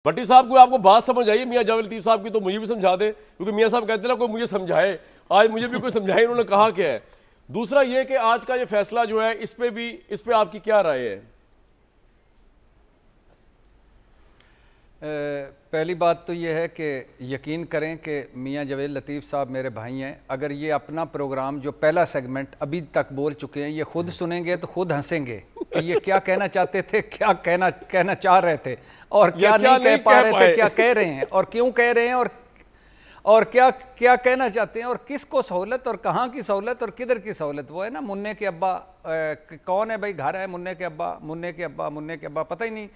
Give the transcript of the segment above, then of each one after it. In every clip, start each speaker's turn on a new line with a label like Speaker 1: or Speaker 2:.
Speaker 1: भट्टी साहब को आपको बात समझ आई मियां जावेद लतीफ साहब की, तो मुझे भी समझा दें, क्योंकि मियां साहब कहते हैं ना कोई मुझे समझाए, आज मुझे भी कोई समझाए इन्होंने कहा क्या है। दूसरा ये कि आज का ये फैसला जो है इस पे आपकी क्या राय है?
Speaker 2: पहली बात तो ये है कि यकीन करें कि मियां जावेद लतीफ़ साहब मेरे भाई हैं। अगर ये अपना प्रोग्राम जो पहला सेगमेंट अभी तक बोल चुके हैं, ये खुद सुनेंगे तो खुद हंसेंगे कि ये क्या कहना चाहते थे, क्या कहना चाह रहे थे, और क्या नहीं कह पा रहे थे, क्या कह रहे हैं और क्यों कह रहे हैं, और क्या क्या कहना चाहते हैं, और किसको सहूलत और कहाँ की सहूलत और किधर की सहूलत। वो है ना मुन्ने के अब्बा, कौन है भाई, घर है मुन्ने के अब्बा, मुन्ने के अब्बा, मुन्ने के अब्बा, पता ही नहीं।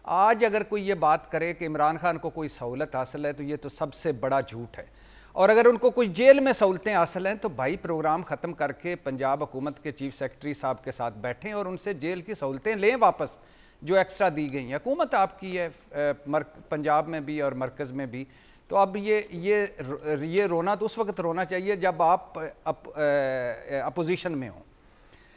Speaker 2: आज अगर कोई ये बात करे कि इमरान खान को कोई सहूलत हासिल है तो ये तो सबसे बड़ा झूठ है। और अगर उनको कोई जेल में सहूलतें हासिल हैं तो भाई प्रोग्राम ख़त्म करके पंजाब हुकूमत के चीफ सेक्रेटरी साहब के साथ बैठें और उनसे जेल की सहूलतें लें वापस, जो एक्स्ट्रा दी गई हैं। हुकूमत आपकी है पंजाब में भी और मरकज़ में भी। तो अब ये रोना तो उस वक्त रोना चाहिए जब आप अपोजिशन में हों।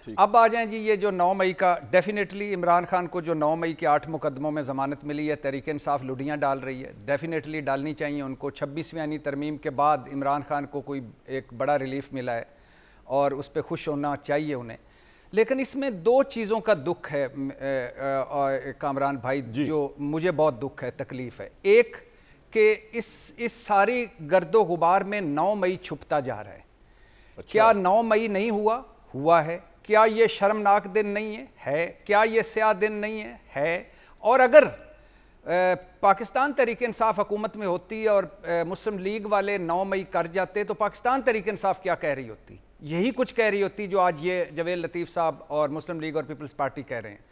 Speaker 2: अब आ जाएं जी, ये जो 9 मई का, डेफिनेटली इमरान खान को जो 9 मई के 8 मुकदमों में ज़मानत मिली है, तहरीक इंसाफ लुडियाँ डाल रही है, डेफिनेटली डालनी चाहिए उनको। 26वीं आईनी तरमीम के बाद इमरान खान को कोई एक बड़ा रिलीफ मिला है और उस पर खुश होना चाहिए उन्हें। लेकिन इसमें 2 चीज़ों का दुख है कामरान भाई, जो मुझे बहुत दुख है, तकलीफ़ है। एक कि इस सारी गर्दो गुबार में 9 मई छुपता जा रहा है। अच्छा। क्या 9 मई नहीं हुआ है? क्या ये शर्मनाक दिन नहीं है? क्या ये स्याह दिन नहीं है? और अगर पाकिस्तान तहरीक इंसाफ हुकूमत में होती और मुस्लिम लीग वाले 9 मई कर जाते तो पाकिस्तान तहरीक इंसाफ क्या कह रही होती? यही कुछ कह रही होती जो आज ये जावेद लतीफ़ साहब और मुस्लिम लीग और पीपल्स पार्टी कह रहे हैं।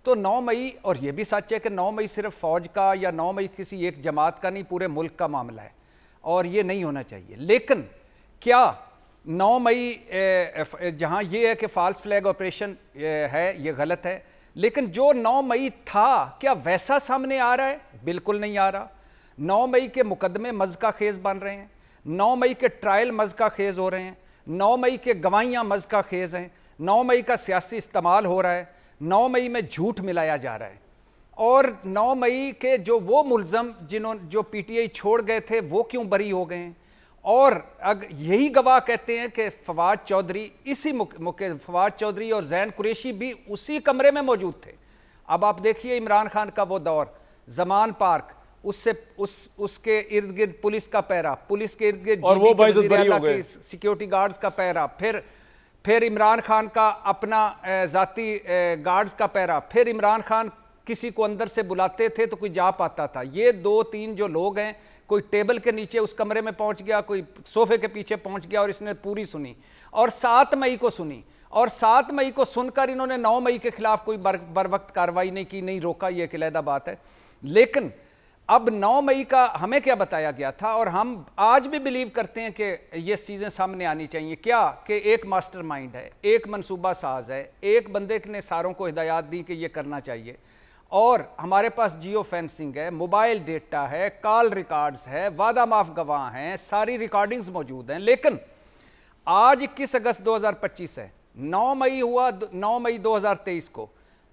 Speaker 2: तो 9 मई, और ये भी सच है कि 9 मई सिर्फ फ़ौज का या 9 मई किसी एक जमात का नहीं, पूरे मुल्क का मामला है और ये नहीं होना चाहिए। लेकिन क्या 9 मई जहाँ ये है कि फ़ाल्स फ्लैग ऑपरेशन है, ये गलत है, लेकिन जो 9 मई था क्या वैसा सामने आ रहा है? बिल्कुल नहीं आ रहा। 9 मई के मुकदमे मज़का खेज़ बन रहे हैं, 9 मई के ट्रायल मज़का खेज़ हो रहे हैं, 9 मई के गवाहियाँ मज़का खेज़ हैं, 9 मई का सियासी इस्तेमाल हो रहा है, 9 मई में झूठ मिलाया जा रहा है। और 9 मई के जो मुल्ज़म जो PTI छोड़ गए थे वो क्यों बरी हो गए हैं? और यही गवाह कहते हैं कि फवाद चौधरी, इसी फवाद चौधरी और जैन कुरैशी भी उसी कमरे में मौजूद थे। अब आप देखिए इमरान खान का वो दौर, जमान पार्क, उसके इर्द गिर्द पुलिस का पैरा, पुलिस के इर्द गिर्द और वो की सिक्योरिटी गार्ड्स का पैरा, फिर इमरान खान का अपना जाती गार्ड्स का पैरा, फिर इमरान खान किसी को अंदर से बुलाते थे तो कोई जा पाता था। ये 2-3 जो लोग हैं, कोई टेबल के नीचे उस कमरे में पहुंच गया, कोई सोफे के पीछे पहुंच गया और इसने पूरी सुनी और 7 मई को सुनी, और 7 मई को सुनकर इन्होंने 9 मई के खिलाफ कोई बर वक्त कार्रवाई नहीं की, नहीं रोका, ये एक अलग बात है। लेकिन अब 9 मई का हमें क्या बताया गया था, और हम आज भी बिलीव करते हैं कि ये चीज़ें सामने आनी चाहिए। क्या कि एक मास्टरमाइंड है, एक मनसूबा साज है, एक बंदे ने सारों को हिदायत दी कि ये करना चाहिए, और हमारे पास जियो फेंसिंग है, मोबाइल डेटा है, कॉल रिकॉर्ड्स है, वादा माफ गवाह हैं, सारी रिकॉर्डिंग्स मौजूद हैं। लेकिन आज 21 अगस्त 2025 है, 9 मई हुआ, 9 मई 2023 को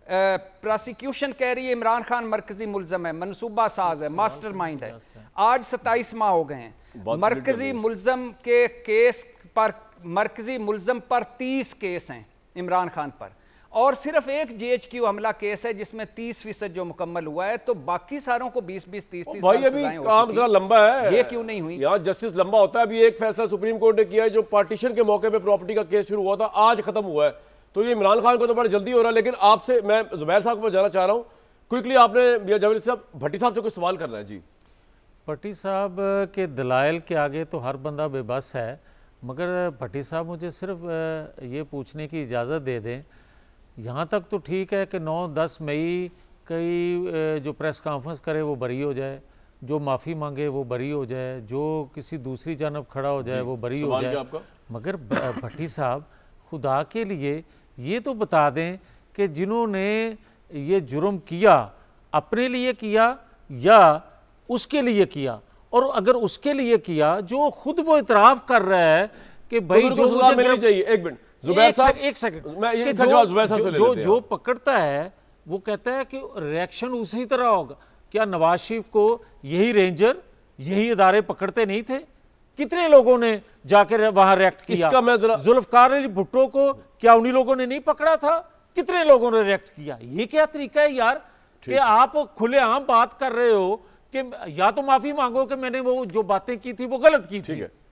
Speaker 2: प्रोसिक्यूशन कह रही है इमरान खान मरकजी मुल्ज़म है, मनसूबा साज है, मास्टरमाइंड है। आज 27 माह हो गए हैं। मरकजी मुल्ज़म के केस पर, मरकजी मुल्ज़म पर 30 केस हैं इमरान खान पर, और सिर्फ एक GHQ हमला केस है जिसमें 30% जो मुकम्मल हुआ है, तो बाकी सारों को 20-20, 30-30
Speaker 1: भाई अभी काम जरा लंबा है,
Speaker 2: ये क्यों नहीं हुई?
Speaker 1: यहाँ जस्टिस लंबा होता है। अभी एक फैसला सुप्रीम कोर्ट ने किया है, जो पार्टीशन के मौके पे प्रॉपर्टी का केस शुरू हुआ था, आज खत्म हुआ है। तो ये इमरान खान को तो बड़ा जल्दी हो रहा है। लेकिन आपसे मैं जुबैर साहब को जाना चाह रहा हूँ क्विकली, आपने जावेद साहब भट्टी साहब से कुछ सवाल करना है। जी,
Speaker 3: भट्टी साहब के दलाइल के आगे तो हर बंदा बेबस है, मगर भट्टी साहब मुझे सिर्फ ये पूछने की इजाज़त दे दें, यहाँ तक तो ठीक है कि 9-10 मई कई जो प्रेस कॉन्फ्रेंस करे वो बरी हो जाए, जो माफ़ी मांगे वो बरी हो जाए, जो किसी दूसरी जानब खड़ा हो जाए वो बरी हो जाए। मगर भट्टी साहब खुदा के लिए ये तो बता दें कि जिन्होंने ये जुर्म किया अपने लिए किया या उसके लिए किया, और अगर उसके लिए किया जो खुद वो इतराफ़ कर रहा है कि भाई जो
Speaker 1: सजा मिलनी चाहिए। एक मिनट जुबैर साहब,
Speaker 3: एक सेकंड,
Speaker 1: मैं ये
Speaker 3: जो पकड़ता है वो कहता है कि रिएक्शन उसी तरह होगा। क्या नवाज शरीफ को यही रेंजर, यही इदारे पकड़ते नहीं थे? कितने लोगों ने जाकर वहां रिएक्ट किया?
Speaker 1: इसका मैं जरा
Speaker 3: जुल्फकार अली भुट्टो को क्या उन्हीं लोगों ने नहीं पकड़ा था? कितने लोगों ने रिएक्ट किया? ये क्या तरीका है यार कि आप खुलेआम बात कर रहे हो कि या तो माफी मांगो कि मैंने वो जो बातें की थी वो गलत की थी,